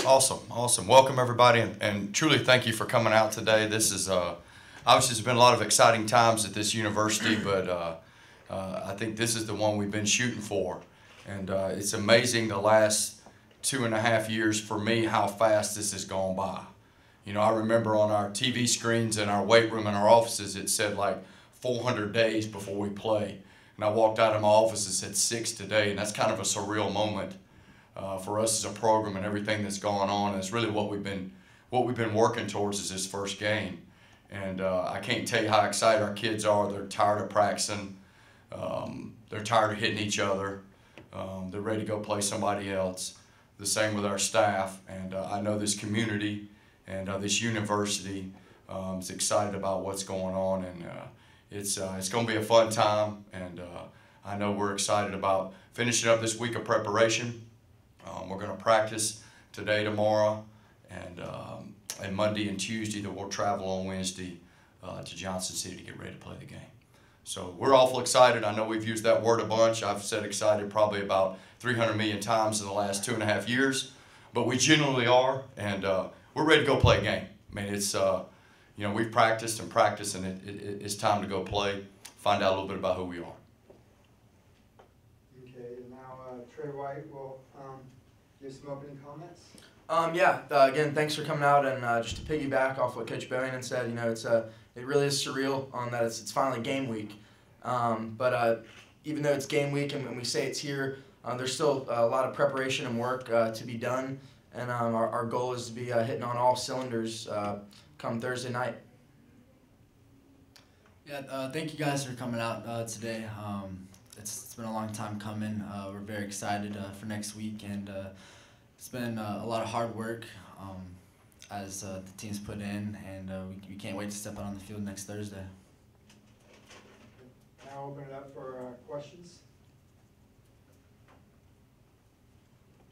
Awesome, awesome. Welcome everybody, and truly thank you for coming out today. This is obviously it's been a lot of exciting times at this university, but I think this is the one we've been shooting for, and it's amazing the last 2.5 years for me how fast this has gone by. You know, I remember on our TV screens in our weight room in our offices, it said like 400 days before we play, and I walked out of my office and said 6 today, and that's kind of a surreal moment. For us as a program and everything that's going on. It's really what we've been working towards is this first game, and I can't tell you how excited our kids are. They're tired of practicing. They're tired of hitting each other. They're ready to go play somebody else. The same with our staff, and I know this community and this university is excited about what's going on, and it's going to be a fun time. And I know we're excited about finishing up this week of preparation. We're going to practice today, tomorrow, and Monday and Tuesday. That we'll travel on Wednesday to Johnson City to get ready to play the game. So we're awful excited. I know we've used that word a bunch. I've said excited probably about 300 million times in the last 2.5 years, but we genuinely are, and we're ready to go play a game. I mean, it's you know, we've practiced, and it's time to go play, find out a little bit about who we are. Okay, now Trey White will give some opening comments. Again, thanks for coming out, and just to piggyback off what Coach Bohannon said, you know, it really is surreal on that it's finally game week. But even though it's game week and we say it's here, there's still a lot of preparation and work to be done, and our goal is to be hitting on all cylinders come Thursday night. Yeah, thank you guys for coming out today. It's been a long time coming. We're very excited for next week, and it's been a lot of hard work as the team's put in, and we can't wait to step out on the field next Thursday. Now open it up for questions.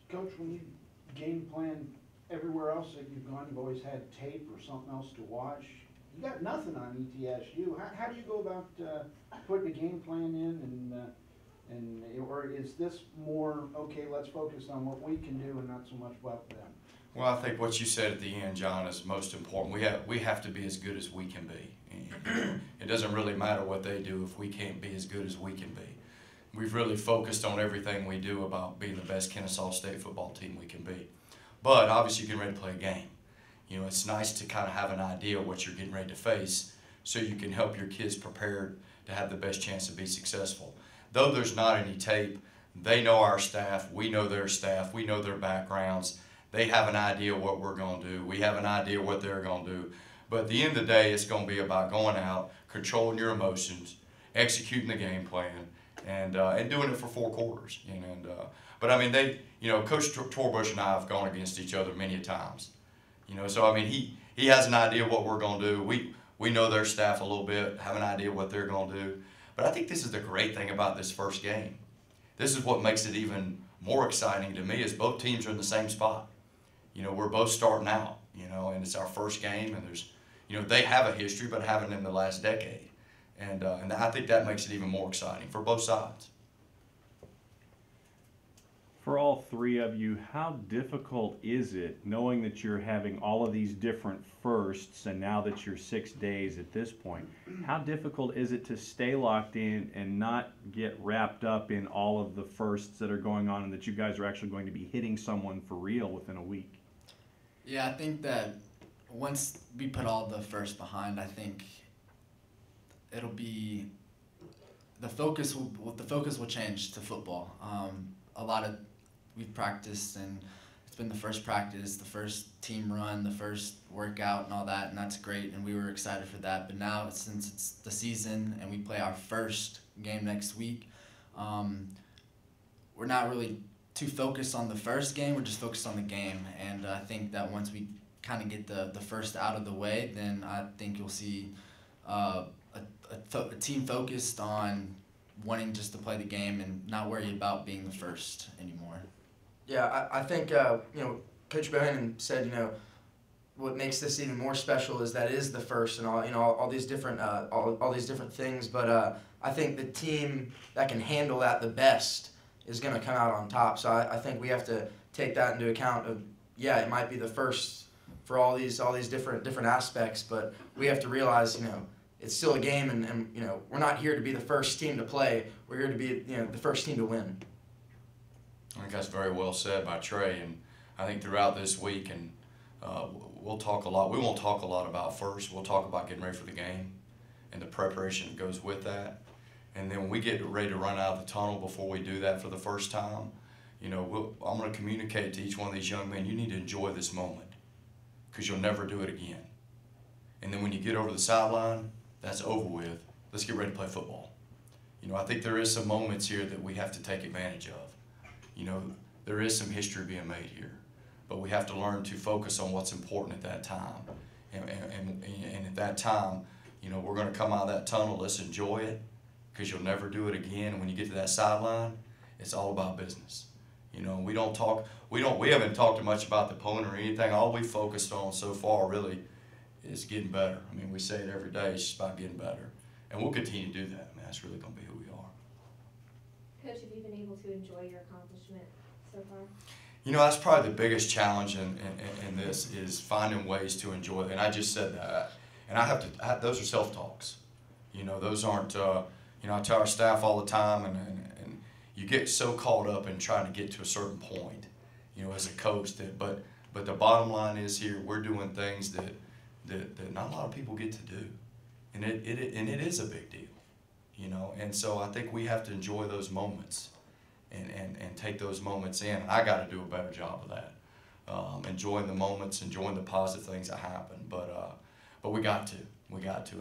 Coach, when you game plan everywhere else that you've gone, you've always had tape or something else to watch. You got nothing on ETSU. How do you go about putting a game plan in, or is this more, okay, let's focus on what we can do and not so much about them? Well, I think what you said at the end, John, is most important. We have to be as good as we can be. It doesn't really matter what they do if we can't be as good as we can be. We've really focused on everything we do about being the best Kennesaw State football team we can be. But obviously you're getting ready to play a game. You know, it's nice to kind of have an idea of what you're getting ready to face so you can help your kids prepared to have the best chance to be successful. Though there's not any tape, they know our staff, we know their staff, we know their backgrounds. They have an idea what we're going to do. We have an idea what they're going to do. But at the end of the day, it's going to be about going out, controlling your emotions, executing the game plan, and doing it for 4 quarters. But I mean, Coach Torbush and I have gone against each other many times. You know, so I mean, he has an idea what we're going to do. We know their staff a little bit, have an idea what they're going to do. But I think this is the great thing about this first game. This is what makes it even more exciting to me is both teams are in the same spot. You know, we're both starting out, and it's our first game, and they have a history but haven't in the last decade. And I think that makes it even more exciting for both sides. For all three of you, how difficult is it knowing that you're having all of these different firsts and now that you're 6 days at this point? How difficult is it to stay locked in and not get wrapped up in all of the firsts that are going on and that you guys are actually going to be hitting someone for real within a week? Yeah, I think that once we put all the firsts behind, I think it'll be the focus will change to football. We've practiced, and it's been the first practice, the first team run, the first workout and all that, and that's great, and we were excited for that. But now, since it's the season and we play our first game next week, we're not really too focused on the first game, we're just focused on the game. And I think that once we kind of get the first out of the way, then I think you'll see a team focused on wanting just to play the game and not worry about being the first anymore. Yeah, I think Coach Bohannon said what makes this even more special is that it is the first and all these different all these different things. But I think the team that can handle that the best is going to come out on top. So I think we have to take that into account of yeah, it might be the first for all these different aspects, but we have to realize, it's still a game, and we're not here to be the first team to play. We're here to be, the first team to win. I think that's very well said by Trey, and I think throughout this week, and we'll talk a lot. We won't talk a lot about first. We'll talk about getting ready for the game and the preparation that goes with that. And then when we get ready to run out of the tunnel before we do that for the first time, I'm going to communicate to each one of these young men, you need to enjoy this moment because you'll never do it again. And then when you get over the sideline, that's over with. Let's get ready to play football. I think there is some moments here that we have to take advantage of. There is some history being made here, but we have to learn to focus on what's important at that time. And at that time, we're going to come out of that tunnel. Let's enjoy it because you'll never do it again. And when you get to that sideline, it's all about business. We haven't talked much about the opponent or anything. All we focused on so far really is getting better. I mean, we say it every day. It's just about getting better. And we'll continue to do that. Man, that's really going to be who we are. Coach, have you been able to enjoy your accomplishment so far? That's probably the biggest challenge in this is finding ways to enjoy it. And I just said that. And those are self-talks. Those aren't, I tell our staff all the time, and you get so caught up in trying to get to a certain point, as a coach, but the bottom line is here, we're doing things that not a lot of people get to do. And it is a big deal, and so I think we have to enjoy those moments and take those moments in. And I got to do a better job of that, enjoying the moments, enjoying the positive things that happen. But we got to.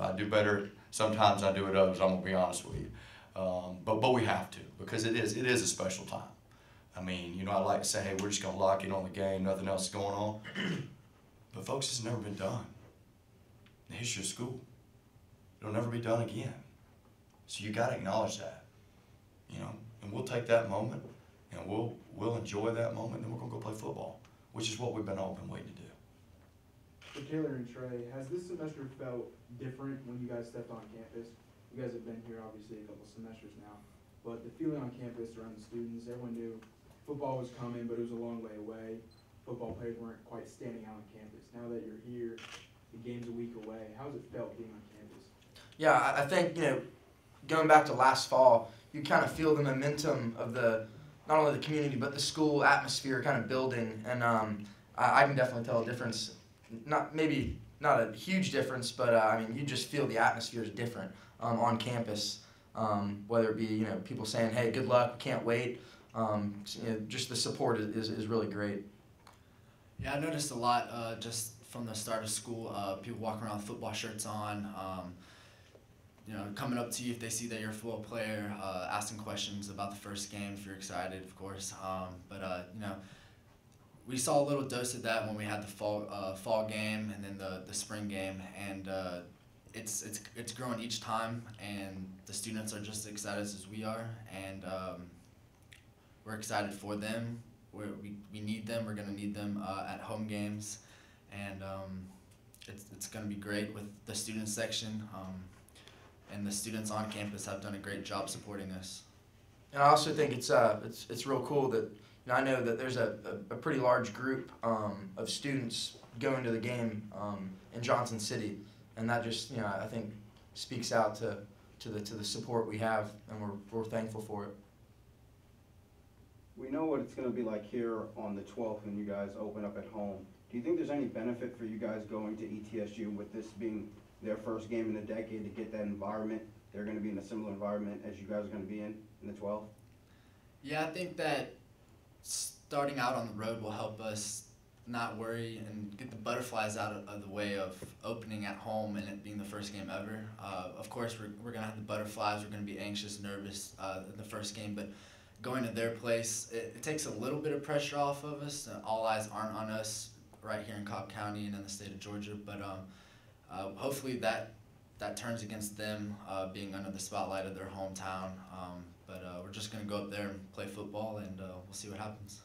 I do better sometimes. I do it others. I'm gonna be honest with you. But we have to because it is a special time. I mean, I like to say, hey, we're just gonna lock in on the game. Nothing else is going on. But folks, it's never been done in the history of school. It'll never be done again. So you got to acknowledge that, and we'll take that moment, and we'll enjoy that moment, and then we're gonna go play football, which is what we've all been waiting to do. For Taylor and Trey, has this semester felt different when you guys stepped on campus? You guys have been here obviously a couple semesters now, but the feeling on campus around the students, everyone knew football was coming, but it was a long way away. Football players weren't quite standing out on campus. Now that you're here, the game's a week away. How's it felt being on campus? Yeah, I think, going back to last fall, you kind of feel the momentum of not only the community, but the school atmosphere kind of building. And I can definitely tell a difference. Maybe not a huge difference, but you just feel the atmosphere is different on campus. Whether it be, people saying, hey, good luck, can't wait. Just the support is really great. Yeah, I noticed a lot just from the start of school, people walking around with football shirts on, coming up to you if they see that you're a football player, asking questions about the first game if you're excited, of course. We saw a little dose of that when we had the fall game and then the spring game, and it's growing each time, and the students are just as excited as we are, and we're excited for them. We need them. We're going to need them at home games, and it's going to be great with the student section, and the students on campus have done a great job supporting us. And I also think it's real cool that I know that there's a pretty large group of students going to the game in Johnson City, and that just I think speaks out to the support we have, and we're thankful for it. We know what it's going to be like here on the 12th when you guys open up at home. Do you think there's any benefit for you guys going to ETSU with this being their first game in a decade to get that environment? They're going to be in a similar environment as you guys are going to be in the 12th? Yeah, I think that starting out on the road will help us not worry and get the butterflies out of the way of opening at home and it being the first game ever. Of course, we're going to have the butterflies. We're going to be anxious, nervous in the first game, but going to their place, it takes a little bit of pressure off of us. All eyes aren't on us right here in Cobb County and in the state of Georgia, but hopefully that turns against them being under the spotlight of their hometown. But we're just going to go up there and play football, and we'll see what happens.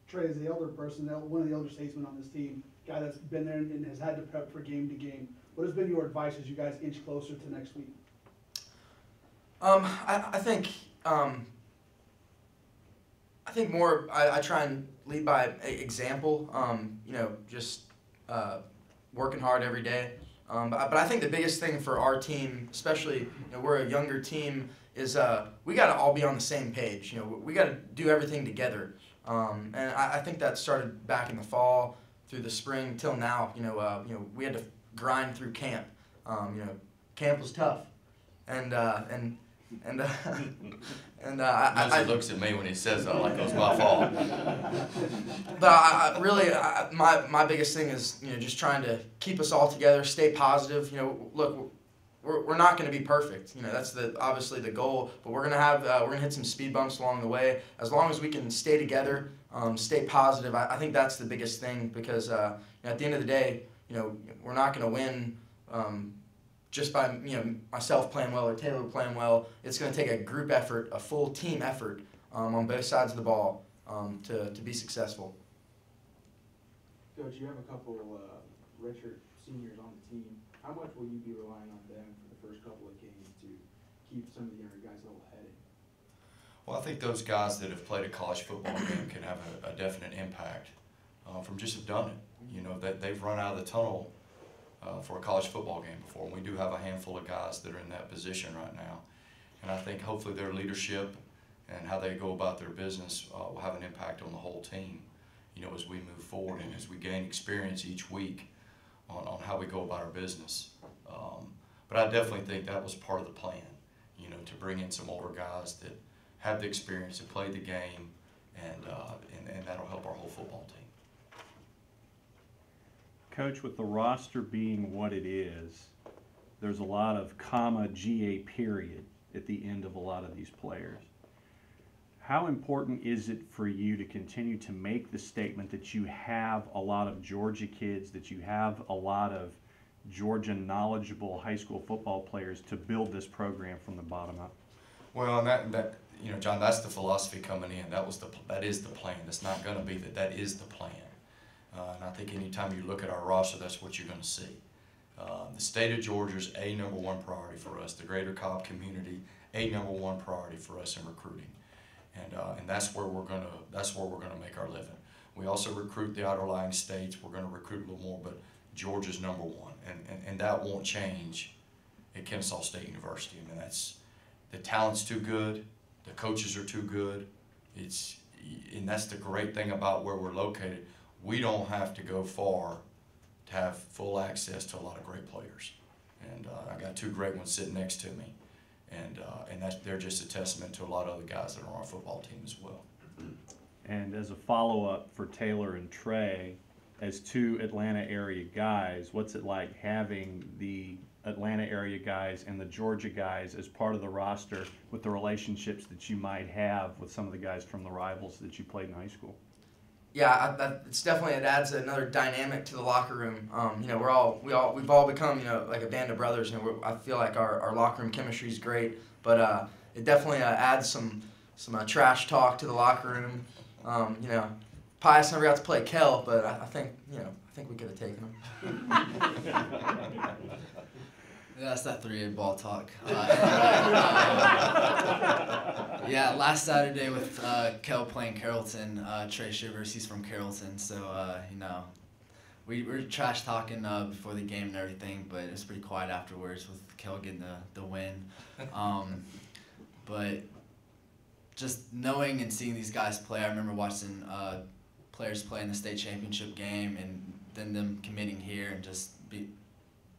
Trey is the elder person, one of the elder statesmen on this team, guy that's been there and has had to prep for game to game. What has been your advice as you guys inch closer to next week? I think more. I try and lead by example. Just working hard every day. But I think the biggest thing for our team, especially we're a younger team, is we got to all be on the same page. We got to do everything together. And I think that started back in the fall through the spring till now. We had to grind through camp. Camp was tough, and He looks at me when he says that like it was my fault. But my biggest thing is just trying to keep us all together, stay positive. Look, we're not going to be perfect. That's obviously the goal. But we're gonna hit some speed bumps along the way. As long as we can stay together, stay positive. I think that's the biggest thing because at the end of the day, we're not going to win. Just by myself playing well or Taylor playing well, it's going to take a group effort, a full team effort on both sides of the ball to be successful. Coach, you have a couple redshirt seniors on the team. How much will you be relying on them for the first couple of games to keep some of the younger guys level-headed? Well, I think those guys that have played a college football game can have a definite impact from just have done it. That they've run out of the tunnel for a college football game before. And we do have a handful of guys that are in that position right now. And I think hopefully their leadership and how they go about their business will have an impact on the whole team, as we move forward and as we gain experience each week on how we go about our business. But I definitely think that was part of the plan, to bring in some older guys that have the experience, that played the game, and that'll help our whole football team. Coach, with the roster being what it is, there's a lot of GA period at the end of a lot of these players. How important is it for you to continue to make the statement that you have a lot of Georgia kids, that you have a lot of Georgia knowledgeable high school football players to build this program from the bottom up? Well, and that John, that's the philosophy coming in. That is the plan. It's not going to be that is the plan. And I think anytime you look at our roster, that's what you're going to see. The state of Georgia is a #1 priority for us. The greater Cobb community, a #1 priority for us in recruiting, and that's where we're going to make our living. We also recruit the outlying states. We're going to recruit a little more, but Georgia's #1, and that won't change at Kennesaw State University. I mean, the talent's too good, the coaches are too good. And that's the great thing about where we're located. We don't have to go far to have full access to a lot of great players. And I got 2 great ones sitting next to me. And they're just a testament to a lot of other guys that are on our football team as well. And as a follow-up for Taylor and Trey, as 2 Atlanta area guys, what's it like having the Atlanta area guys and the Georgia guys as part of the roster with the relationships that you might have with some of the guys from the rivals that you played in high school? Yeah, it adds another dynamic to the locker room. We've all become like a band of brothers. I feel like our locker room chemistry is great, but it definitely adds some trash talk to the locker room. Pius never got to play Kel, but I think we could have taken him. Yeah, that's that 3A ball talk. Yeah, last Saturday with Kel playing Carrollton, Trey Shivers, he's from Carrollton, so we were trash talking before the game and everything, but it was pretty quiet afterwards with Kel getting the win. But just knowing and seeing these guys play, I remember watching players play in the state championship game and then them committing here and just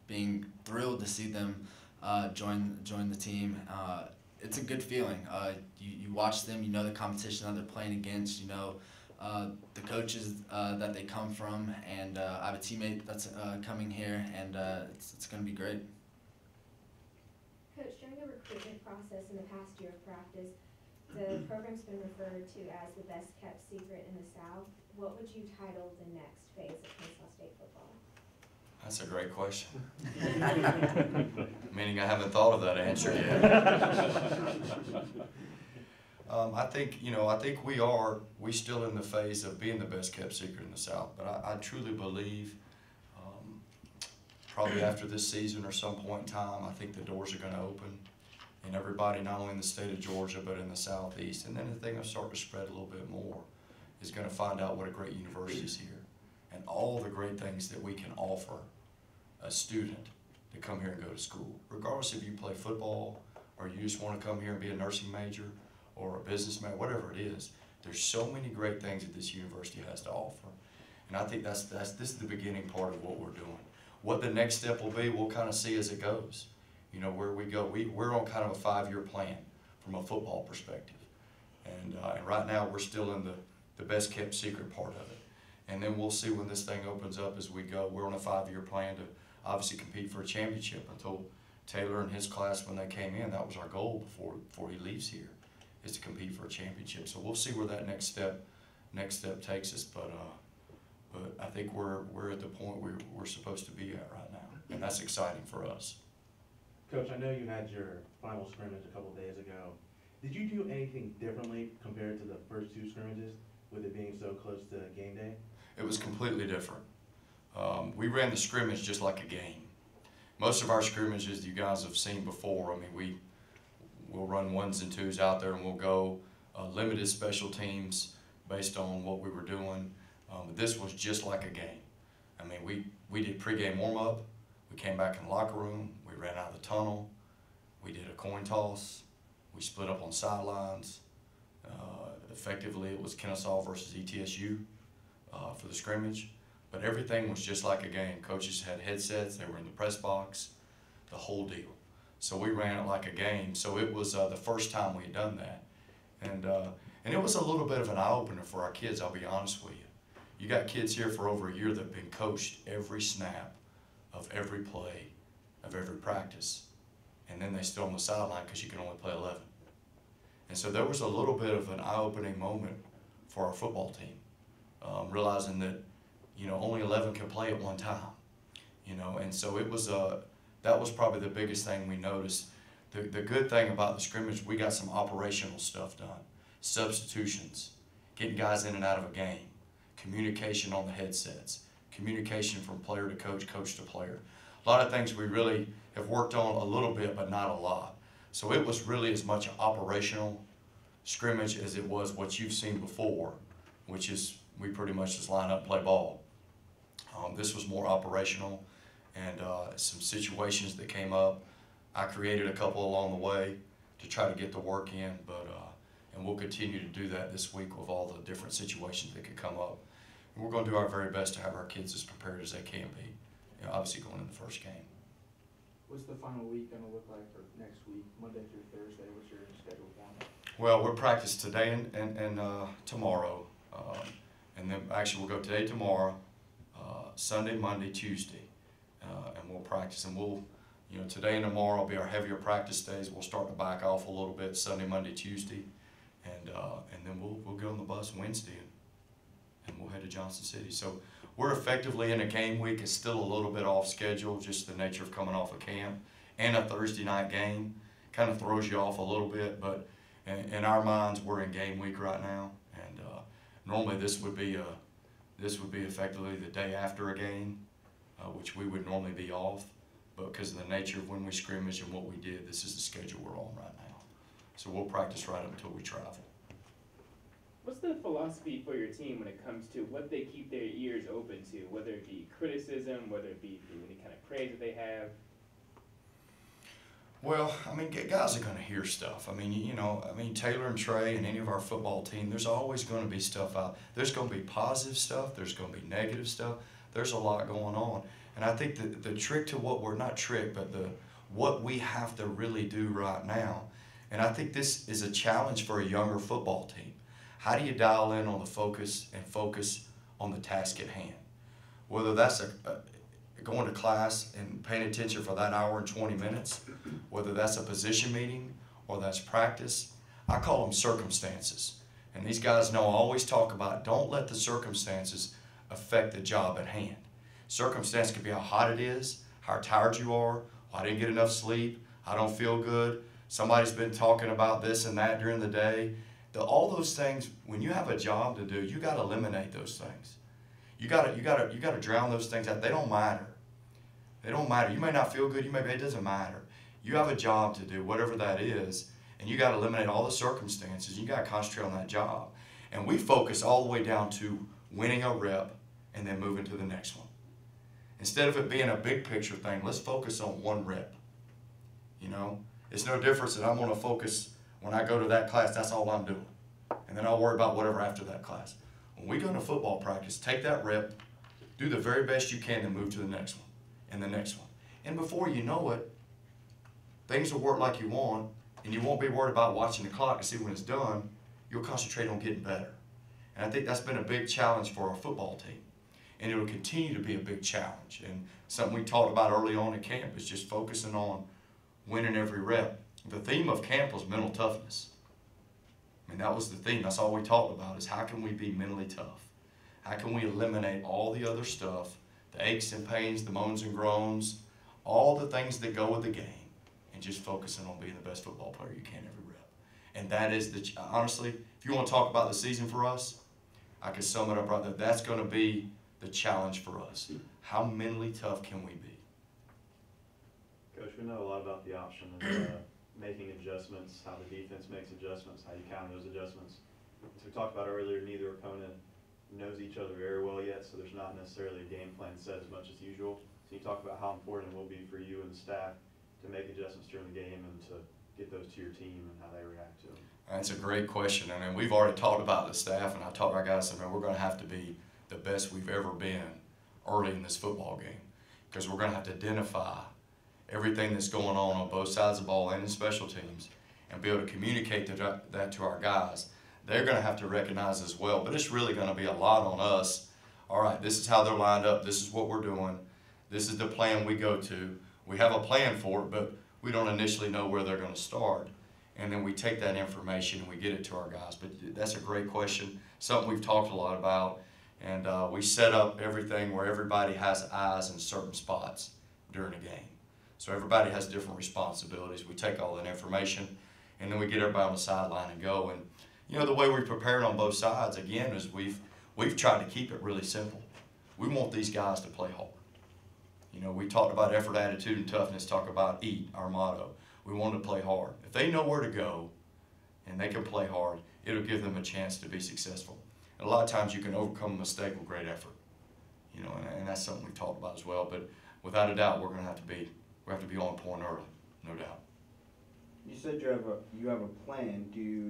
being thrilled to see them join the team. It's a good feeling. You watch them, you know the competition that they're playing against, you know the coaches that they come from, and I have a teammate that's coming here, and it's going to be great. Coach, during the recruitment process in the past year of practice, the program's been referred to as the best kept secret in the South. What would you title the next phase of Kennesaw State football? That's a great question. Meaning I haven't thought of that answer yet. I think we still in the phase of being the best kept secret in the South, but I truly believe probably after this season or some point in time, I think the doors are going to open and everybody not only in the state of Georgia but in the Southeast. And then the thing will start to spread a little bit more is going to find out what a great university is here and all the great things that we can offer a student to come here and go to school. Regardless if you play football or you just want to come here and be a nursing major or a business major, whatever it is, there's so many great things that this university has to offer. And I think this is the beginning part of what we're doing. What the next step will be, we'll kind of see as it goes. You know, where we go. We're on kind of a 5-year plan from a football perspective. And right now we're still in the best kept secret part of it. And then we'll see when this thing opens up as we go. We're on a 5-year plan to obviously compete for a championship. I told Taylor and his class when they came in, that was our goal before he leaves here, is to compete for a championship. So we'll see where that next step takes us. But I think we're at the point we're supposed to be at right now, and that's exciting for us. Coach, I know you had your final scrimmage a couple days ago. Did you do anything differently compared to the first 2 scrimmages, with it being so close to game day? It was completely different. We ran the scrimmage just like a game. Most of our scrimmages you guys have seen before. I mean, we'll run 1s and 2s out there, and we'll go limited special teams based on what we were doing. This was just like a game. I mean, we did pregame warm-up. We came back in the locker room. We ran out of the tunnel. We did a coin toss. We split up on sidelines. Effectively, it was Kennesaw versus ETSU for the scrimmage. But everything was just like a game. Coaches had headsets. They were in the press box, the whole deal. So we ran it like a game. So it was the first time we had done that. And it was a little bit of an eye-opener for our kids, I'll be honest with you. You got kids here for over a year that have been coached every snap of every play, of every practice. And then they still on the sideline because you can only play 11. And so there was a little bit of an eye-opening moment for our football team, realizing that, you know, only 11 can play at one time, you know. And so it was that was probably the biggest thing we noticed. The good thing about the scrimmage, we got some operational stuff done, substitutions, getting guys in and out of a game, communication on the headsets, communication from player to coach, coach to player. A lot of things we really have worked on a little bit, but not a lot. So it was really as much an operational scrimmage as it was what you've seen before, which is we pretty much just line up and play ball. This was more operational, and some situations that came up. I created a couple along the way to try to get the work in, but and we'll continue to do that this week with all the different situations that could come up. And we're going to do our very best to have our kids as prepared as they can be, you know, obviously going in the first game. What's the final week gonna look like for next week, Monday through Thursday? What's your schedule for? Well, we're practice today and tomorrow, and then actually we'll go today, tomorrow, Sunday, Monday, Tuesday, and we'll practice. And we'll, you know, today and tomorrow will be our heavier practice days. We'll start to back off a little bit Sunday, Monday, Tuesday, and then we'll get on the bus Wednesday and we'll head to Johnson City. So we're effectively in a game week. It's still a little bit off schedule, just the nature of coming off of camp, and a Thursday night game kind of throws you off a little bit. But in our minds, we're in game week right now, and normally this would be effectively the day after a game, which we would normally be off. But because of the nature of when we scrimmage and what we did, this is the schedule we're on right now. So we'll practice right up until we travel. What's the philosophy for your team when it comes to what they keep their ears open to, whether it be criticism, whether it be through any kind of praise that they have? Well, I mean, guys are going to hear stuff. I mean, you know, I mean, Taylor and Trey and any of our football team, there's always going to be stuff out. There's going to be positive stuff. There's going to be negative stuff. There's a lot going on. And I think the trick to what we're, not trick, but what we have to really do right now, and I think this is a challenge for a younger football team. How do you dial in on the focus and focus on the task at hand? Whether that's going to class and paying attention for that hour and 20 minutes, whether that's a position meeting or that's practice, I call them circumstances. And these guys know I always talk about don't let the circumstances affect the job at hand. Circumstance could be how hot it is, how tired you are, I didn't get enough sleep, I don't feel good, somebody's been talking about this and that during the day. All those things, when you have a job to do, you got to eliminate those things. You got to drown those things out. They don't matter. They don't matter. You may not feel good. It doesn't matter. You have a job to do, whatever that is, and you got to eliminate all the circumstances. You got to concentrate on that job. And we focus all the way down to winning a rep and then moving to the next one. Instead of it being a big picture thing, let's focus on one rep. You know, it's no difference that I'm going to focus when I go to that class, that's all I'm doing. And then I'll worry about whatever after that class. When we go to football practice, take that rep, do the very best you can, and move to the next one and the next one. And before you know it, things will work like you want, and you won't be worried about watching the clock to see when it's done. You'll concentrate on getting better. And I think that's been a big challenge for our football team. And it will continue to be a big challenge. And something we talked about early on at camp is just focusing on winning every rep. The theme of camp was mental toughness. I mean, that was the theme. That's all we talked about, is how can we be mentally tough? How can we eliminate all the other stuff, the aches and pains, the moans and groans, all the things that go with the game, and just focusing on being the best football player you can every rep. And that is, honestly, if you want to talk about the season for us, I could sum it up right there. That's going to be the challenge for us. How mentally tough can we be? Coach, we know a lot about the option of making adjustments, how the defense makes adjustments, how you counter those adjustments. As we talked about earlier, neither opponent knows each other very well yet, so there's not necessarily a game plan set as much as usual. So you talk about how important it will be for you and the staff to make adjustments during the game and to get those to your team and how they react to them. That's a great question. I mean, we've already talked about the staff, and I talked to our guys, and we're going to have to be the best we've ever been early in this football game, because we're going to have to identify everything that's going on both sides of the ball and in special teams and be able to communicate that to our guys. They're going to have to recognize as well, but it's really going to be a lot on us. All right, this is how they're lined up. This is what we're doing. This is the plan we go to. We have a plan for it, but we don't initially know where they're going to start. And then we take that information and we get it to our guys. But that's a great question, something we've talked a lot about. And we set up everything where everybody has eyes in certain spots during a game. So everybody has different responsibilities. We take all that information, and then we get everybody on the sideline and go. And, you know, the way we prepared on both sides, again, is we've tried to keep it really simple. We want these guys to play hard. You know, we talked about effort, attitude, and toughness, talk about EAT, our motto. We want them to play hard. If they know where to go and they can play hard, it'll give them a chance to be successful. And a lot of times you can overcome a mistake with great effort. You know, and that's something we've talked about as well. But without a doubt, we're going to have to be on point early, no doubt. You said you have a plan.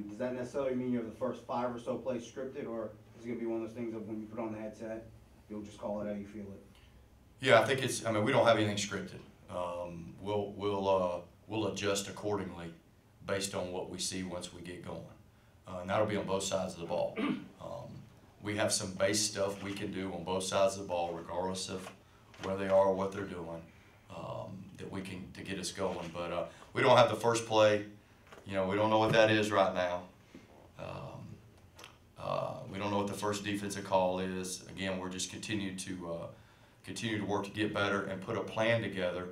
Does that necessarily mean you have the first 5 or so plays scripted, or is it going to be one of those things that when you put on the headset, you'll just call it how you feel it? Yeah, I think I mean, we don't have anything scripted. We'll adjust accordingly based on what we see once we get going. And that'll be on both sides of the ball. We have some base stuff we can do on both sides of the ball, regardless of where they are or what they're doing, that we can to get us going. But we don't have the first play. You know, we don't know what that is right now. We don't know what the first defensive call is. Again, we're just continue to work to get better and put a plan together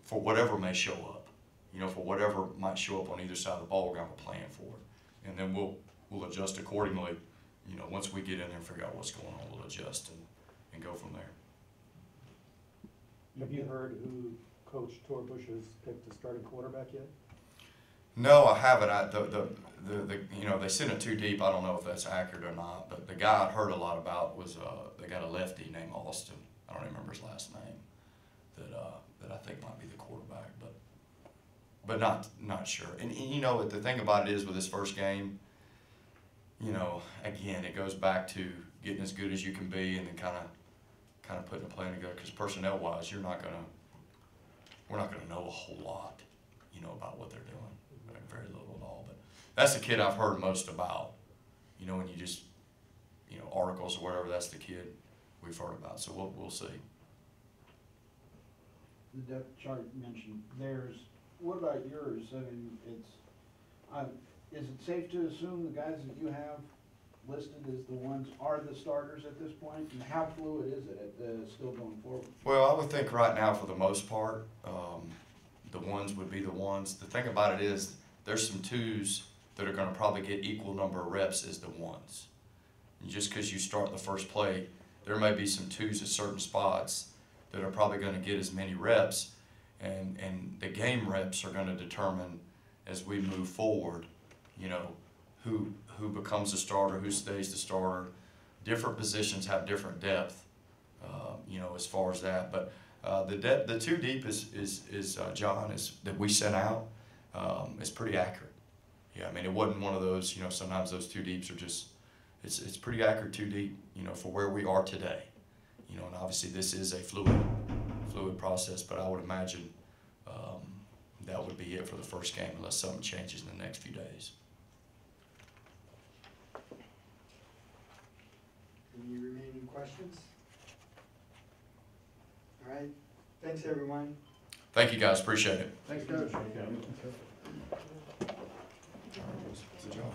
for whatever may show up. You know, for whatever might show up on either side of the ball, we're going to have a plan for it. And then we'll adjust accordingly. You know, once we get in there and figure out what's going on, we'll adjust and go from there. Have you heard who Coach Torbush has picked as starting quarterback yet? No, I haven't. You know, they sent it too deep. I don't know if that's accurate or not. But the guy I'd heard a lot about was they got a lefty named Austin. I don't remember his last name. That I think might be the quarterback, but not sure. And you know, the thing about it is with this first game, you know, again, it goes back to getting as good as you can be, and then kind of putting a plan together. Because personnel-wise, we're not gonna know a whole lot, you know, about what they're doing. Very little at all. But that's the kid I've heard most about. You know, when you just, you know, articles or whatever, that's the kid we've heard about. So we'll see. The depth chart mentioned theirs. What about yours? I mean, is it safe to assume the guys that you have listed as the ones are the starters at this point? And how fluid is it still going forward? Well, I would think right now, for the most part, the ones would be the ones. The thing about it is there's some twos that are going to probably get equal number of reps as the ones. And just because you start the first play, there may be some twos at certain spots that are probably going to get as many reps. And the game reps are going to determine as we move forward, you know, who becomes a starter, who stays the starter. Different positions have different depth, you know, as far as that. But the two deep is John, is that we sent out is pretty accurate. Yeah, I mean, it wasn't one of those, you know, sometimes those two deeps are just, it's pretty accurate two deep, you know, for where we are today. You know, and obviously this is a fluid process, but I would imagine that would be it for the first game unless something changes in the next few days. Any remaining questions? All right, thanks everyone. Thank you guys, appreciate it. Thanks, Coach. Good job.